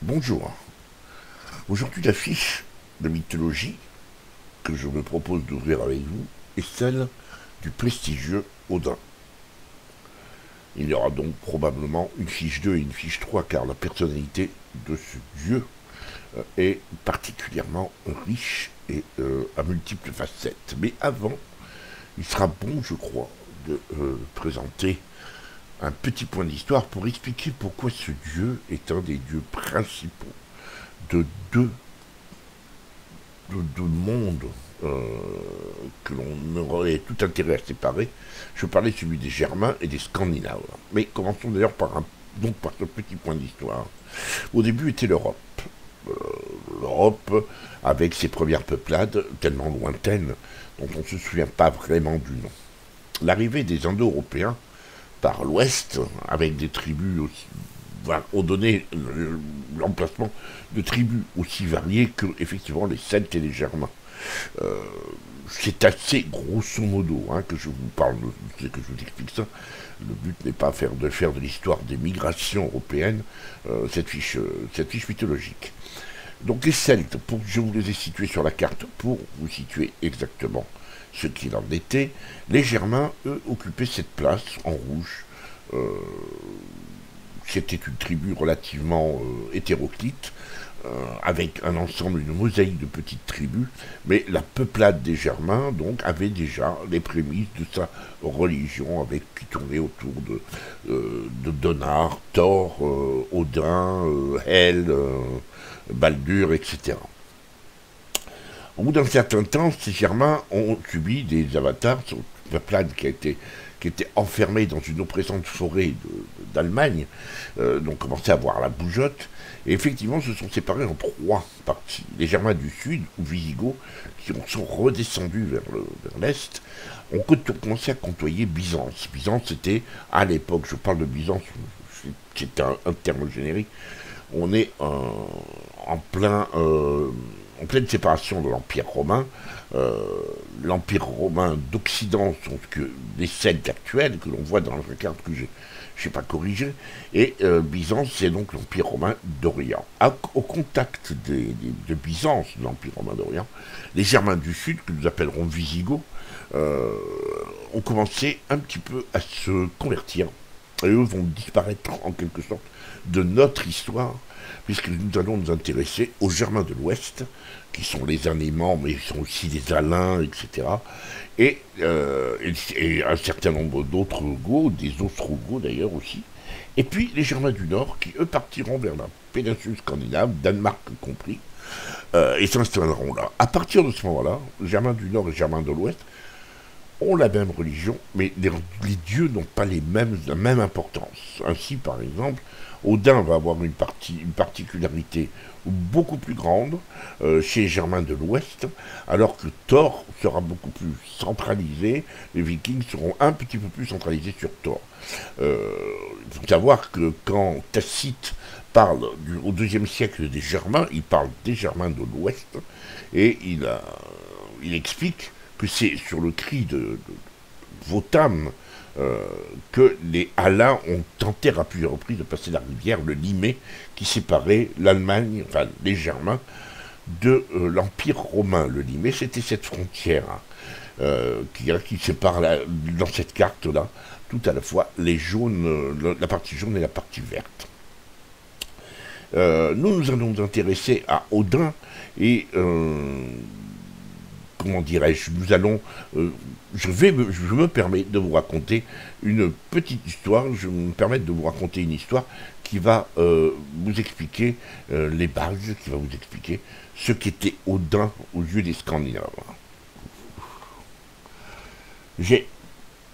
Bonjour. Aujourd'hui, la fiche de mythologie que je me propose d'ouvrir avec vous est celle du prestigieux Odin. Il y aura donc probablement une fiche 2 et une fiche 3 car la personnalité de ce dieu est particulièrement riche et à multiples facettes. Mais avant, il sera bon, je crois, de présenter un petit point d'histoire pour expliquer pourquoi ce dieu est un des dieux principaux de deux mondes que l'on aurait tout intérêt à séparer. Je parlais de celui des Germains et des Scandinaves. Mais commençons d'ailleurs par ce petit point d'histoire. Au début était l'Europe. L'Europe avec ses premières peuplades tellement lointaines dont on ne se souvient pas vraiment du nom. L'arrivée des Indo-Européens par l'ouest, avec des tribus aussi, ont donné l'emplacement de tribus aussi variées que effectivement les Celtes et les Germains. Euh, c'est assez grosso modo que je vous parle, que je vous explique ça. Le but n'est pas de faire de l'histoire des migrations européennes, cette fiche mythologique. Donc les Celtes, je vous les ai situés sur la carte pour vous situer exactement ce qu'il en était. Les Germains, eux, occupaient cette place en rouge. C'était une tribu relativement hétéroclite, avec un ensemble, une mosaïque de petites tribus, mais la peuplade des Germains, donc, avait déjà les prémices de sa religion, qui tournait autour de Donar, Thor, Odin, Hel, Baldur, etc. Au bout d'un certain temps, ces Germains ont subi des avatars, une peuplade qui était enfermée dans une oppressante forêt d'Allemagne, donc commençait à avoir la bougeotte, et effectivement se sont séparés en trois parties. Les Germains du Sud, ou Visigoths, qui sont redescendus vers l'Est, ont commencé à côtoyer Byzance. Byzance, c'était, à l'époque, je parle de Byzance, c'est un terme générique, on est en pleine séparation de l'Empire romain. L'Empire romain d'Occident sont les Celtes actuels que l'on voit dans la carte que je n'ai pas corrigée, et Byzance, c'est donc l'Empire romain d'Orient. Au contact de Byzance, de l'Empire romain d'Orient, les Germains du Sud, que nous appellerons Visigoths, ont commencé un petit peu à se convertir, et eux vont disparaître en quelque sorte de notre histoire, puisque nous allons nous intéresser aux Germains de l'Ouest, qui sont les Anémans, mais ils sont aussi les Alains, etc. Et un certain nombre d'autres Goths, des Ostrogoths d'ailleurs aussi. Et puis les Germains du Nord, qui eux partiront vers la péninsule scandinave, Danemark compris, et s'installeront là. À partir de ce moment-là, les Germains du Nord et les Germains de l'Ouest ont la même religion, mais les dieux n'ont pas la même importance. Ainsi, par exemple, Odin va avoir une particularité beaucoup plus grande chez les Germains de l'Ouest, alors que Thor sera beaucoup plus centralisé, les Vikings seront un petit peu plus centralisés sur Thor. Il faut savoir que quand Tacite parle au IIe siècle des Germains, il parle des Germains de l'Ouest, et il explique que c'est sur le cri de Wotan que les Alains ont tenté à plusieurs reprises de passer la rivière, le Limay, qui séparait l'Allemagne, enfin les Germains, de l'Empire romain. Le Limay, c'était cette frontière qui sépare dans cette carte-là, tout à la fois les jaunes, la partie jaune et la partie verte. Nous allons nous intéresser à Odin et comment dirais-je, je me permets de vous raconter une petite histoire, je me permets de vous raconter une histoire qui va vous expliquer les bases, qui va vous expliquer ce qu'était Odin aux yeux des Scandinaves.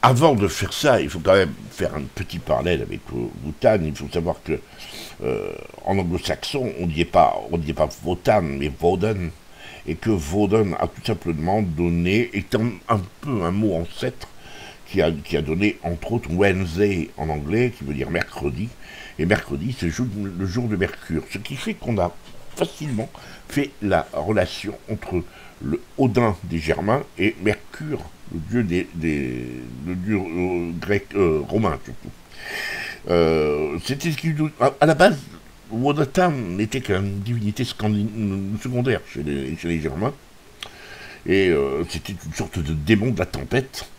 Avant de faire ça, il faut quand même faire un petit parallèle avec Wotan. Il faut savoir que en anglo-saxon, on ne dit pas Wotan, mais Woden, et que Woden a tout simplement donné, étant un peu un mot ancêtre, qui a donné entre autres Wednesday en anglais, qui veut dire mercredi, et mercredi c'est le jour de Mercure, ce qui fait qu'on a facilement fait la relation entre le Odin des Germains et Mercure, le dieu le dieu grec romain surtout. C'était à la base Wotan n'était qu'une divinité secondaire chez les Germains, et c'était une sorte de démon de la tempête.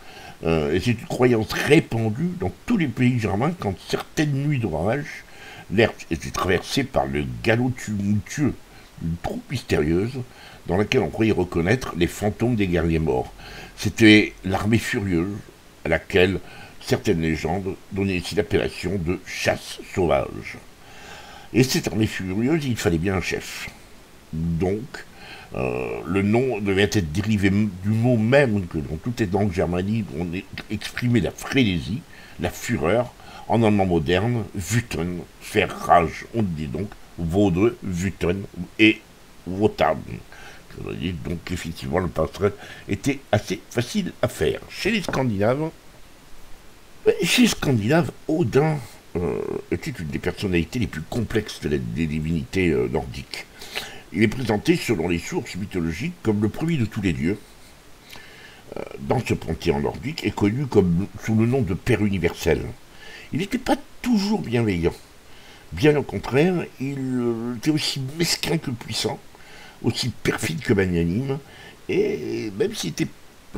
Et c'est une croyance répandue dans tous les pays germains quand certaines nuits d'orage, l'air était traversé par le galop tumultueux d'une troupe mystérieuse dans laquelle on croyait reconnaître les fantômes des guerriers morts. C'était l'armée furieuse à laquelle certaines légendes donnaient ici l'appellation de chasse sauvage. Et cette armée furieuse, il fallait bien un chef. Donc, le nom devait être dérivé du mot même que dans toutes les langues germaniques on exprimait la frénésie, la fureur, en allemand moderne, wüten, faire rage. On dit donc Vaudre, wüten et Wotan. Donc effectivement le passerelle était assez facile à faire. Chez les Scandinaves, Odin était une des personnalités les plus complexes des divinités nordiques. Il est présenté, selon les sources mythologiques, comme le premier de tous les dieux. Dans ce panthéon nordique, est connu sous le nom de Père universel. Il n'était pas toujours bienveillant. Bien au contraire, il était aussi mesquin que puissant, aussi perfide que magnanime, et même s'il était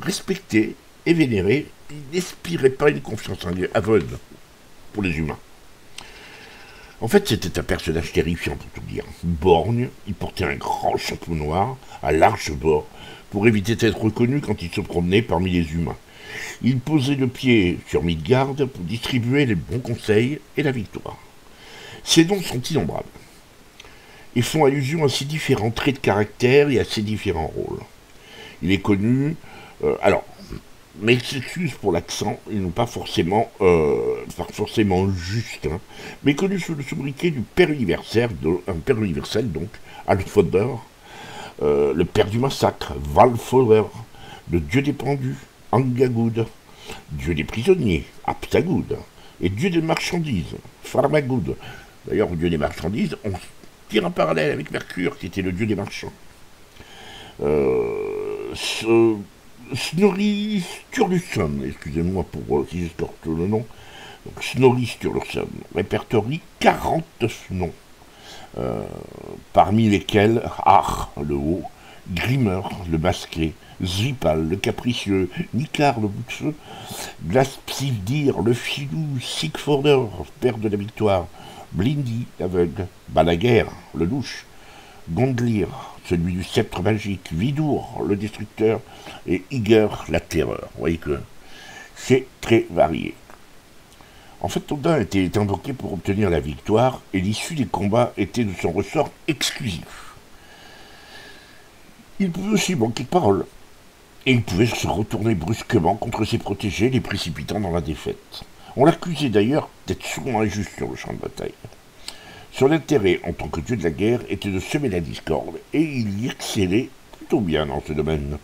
respecté et vénéré, il n'inspirait pas une confiance aveugle pour les humains. En fait, c'était un personnage terrifiant pour tout dire. Borgne, il portait un grand chapeau noir à large bord pour éviter d'être reconnu quand il se promenait parmi les humains. Il posait le pied sur Midgard pour distribuer les bons conseils et la victoire. Ses dons sont innombrables. Ils font allusion à ses différents traits de caractère et à ses différents rôles. Il est connu... mais s'excuse pour l'accent, il n'est pas forcément juste, hein, mais connu sous le sobriquet du Père universel, donc, Alfodor, le Père du massacre, Valfodor, le Dieu des pendus, Angagud, Dieu des prisonniers, Aptagud, et Dieu des marchandises, Pharmagud. D'ailleurs, au Dieu des marchandises, on tire un parallèle avec Mercure, qui était le Dieu des marchands. Snorri Sturluson, excusez-moi pour si j'escorte le nom, donc Snorri Sturluson répertorie 49 noms, parmi lesquels Ar, le haut, Grimmer, le masqué, Zvipal, le capricieux, Nikar, le bout de feu, Glaspsivdir, le filou, Sigforder, père de la victoire, Blindi, l'aveugle, Balaguer, le louche, Gondlir, celui du sceptre magique, Vidour, le destructeur, et Iger, la terreur. Vous voyez que c'est très varié. En fait, Odin était invoqué pour obtenir la victoire, et l'issue des combats était de son ressort exclusif. Il pouvait aussi manquer de parole, et il pouvait se retourner brusquement contre ses protégés, les précipitant dans la défaite. On l'accusait d'ailleurs d'être souvent injuste sur le champ de bataille. Son intérêt en tant que dieu de la guerre était de semer la discorde, et il y excellait plutôt bien dans ce domaine.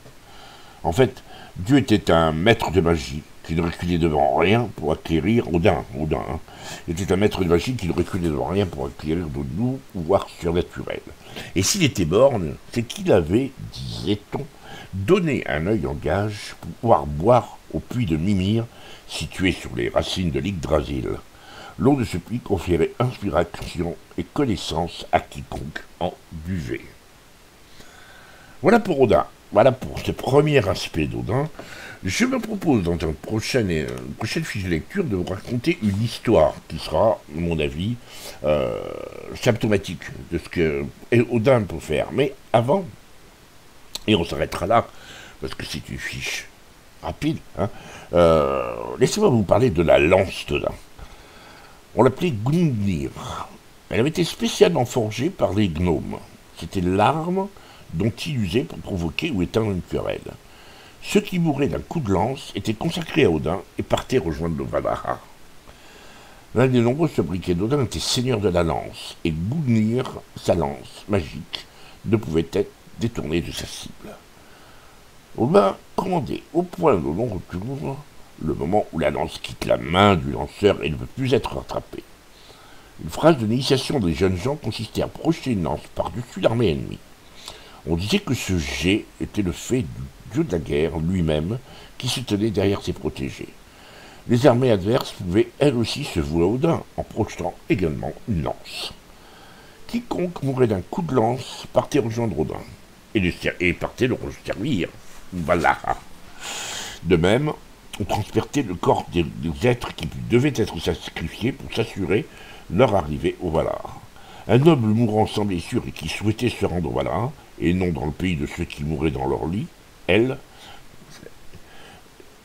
En fait, Dieu était un maître de magie qui ne reculait devant rien pour acquérir Odin, était un maître de magie qui ne reculait devant rien pour acquérir de nouveaux pouvoirs surnaturels. Et s'il était borgne, c'est qu'il avait, disait-on, donné un œil en gage pour pouvoir boire au puits de Mimir, situé sur les racines de l'Yggdrasil. L'eau de ce puits conférait inspiration et connaissance à quiconque en buvait. Voilà pour Odin. Voilà pour ce premier aspect d'Odin. Je me propose dans une prochaine fiche de lecture de vous raconter une histoire qui sera, à mon avis, symptomatique de ce que Odin peut faire. Mais avant, et on s'arrêtera là, parce que c'est une fiche rapide, hein, laissez-moi vous parler de la lance d'Odin. On l'appelait Gungnir. Elle avait été spécialement forgée par les gnomes. C'était l'arme dont il usait pour provoquer ou éteindre une querelle. Ceux qui mouraient d'un coup de lance étaient consacrés à Odin et partaient rejoindre le Valhalla. L'un des nombreux sobriquets d'Odin était seigneur de la lance, et Gungnir, sa lance magique, ne pouvait être détournée de sa cible. Odin commandait au point de non-retour le moment où la lance quitte la main du lanceur et ne peut plus être rattrapée. Une phrase de l'initiation des jeunes gens consistait à projeter une lance par-dessus l'armée ennemie. On disait que ce jet était le fait du dieu de la guerre lui-même qui se tenait derrière ses protégés. Les armées adverses pouvaient elles aussi se vouer à Odin en projetant également une lance. Quiconque mourrait d'un coup de lance partait rejoindre Odin et partait le servir. Voilà. De même, on transportait le corps des êtres qui devaient être sacrifiés pour s'assurer leur arrivée au Valar. Un noble mourant sans blessure et qui souhaitait se rendre au Valar, et non dans le pays de ceux qui mouraient dans leur lit, elle,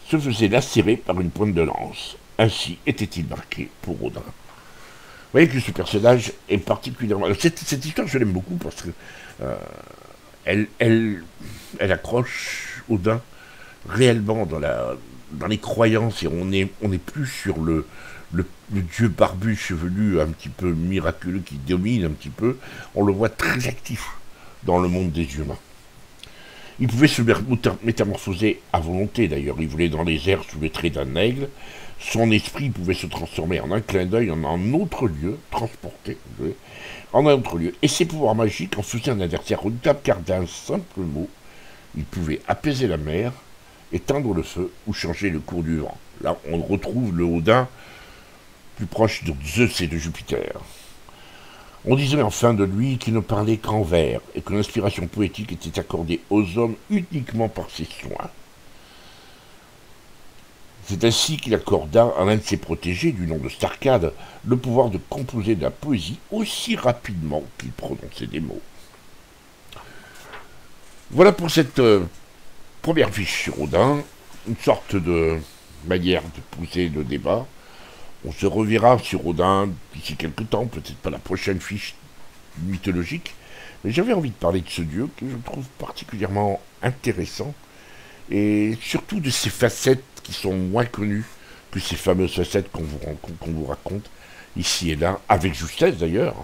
se faisait lacérer par une pointe de lance. Ainsi était-il marqué pour Odin. Vous voyez que ce personnage est particulièrement... Cette histoire, je l'aime beaucoup parce que euh, elle accroche Odin réellement dans les croyances et on n'est plus sur le dieu barbu chevelu un petit peu miraculeux qui domine un petit peu. On le voit très actif dans le monde des humains. Il pouvait se métamorphoser à volonté d'ailleurs. Il volait dans les airs sous les traits d'un aigle. Son esprit pouvait se transformer en un clin d'œil en un autre lieu, transporté en un autre lieu. Et ses pouvoirs magiques en faisaient un adversaire redoutable car d'un simple mot, il pouvait apaiser la mer, éteindre le feu ou changer le cours du vent. Là, on retrouve le Odin plus proche de Zeus et de Jupiter. On disait enfin de lui qu'il ne parlait qu'en vers et que l'inspiration poétique était accordée aux hommes uniquement par ses soins. C'est ainsi qu'il accorda à l'un de ses protégés, du nom de Starkad, le pouvoir de composer de la poésie aussi rapidement qu'il prononçait des mots. Voilà pour cette première fiche sur Odin, une sorte de manière de pousser le débat. On se reverra sur Odin d'ici quelques temps, peut-être pas la prochaine fiche mythologique, mais j'avais envie de parler de ce dieu que je trouve particulièrement intéressant, et surtout de ses facettes qui sont moins connues que ces fameuses facettes qu'on vous raconte ici et là, avec justesse d'ailleurs.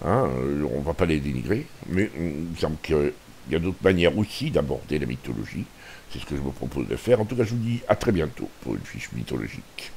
Hein, on ne va pas les dénigrer, mais il me semble qu'il y a d'autres manières aussi d'aborder la mythologie. C'est ce que je me propose de faire. En tout cas, je vous dis à très bientôt pour une fiche mythologique.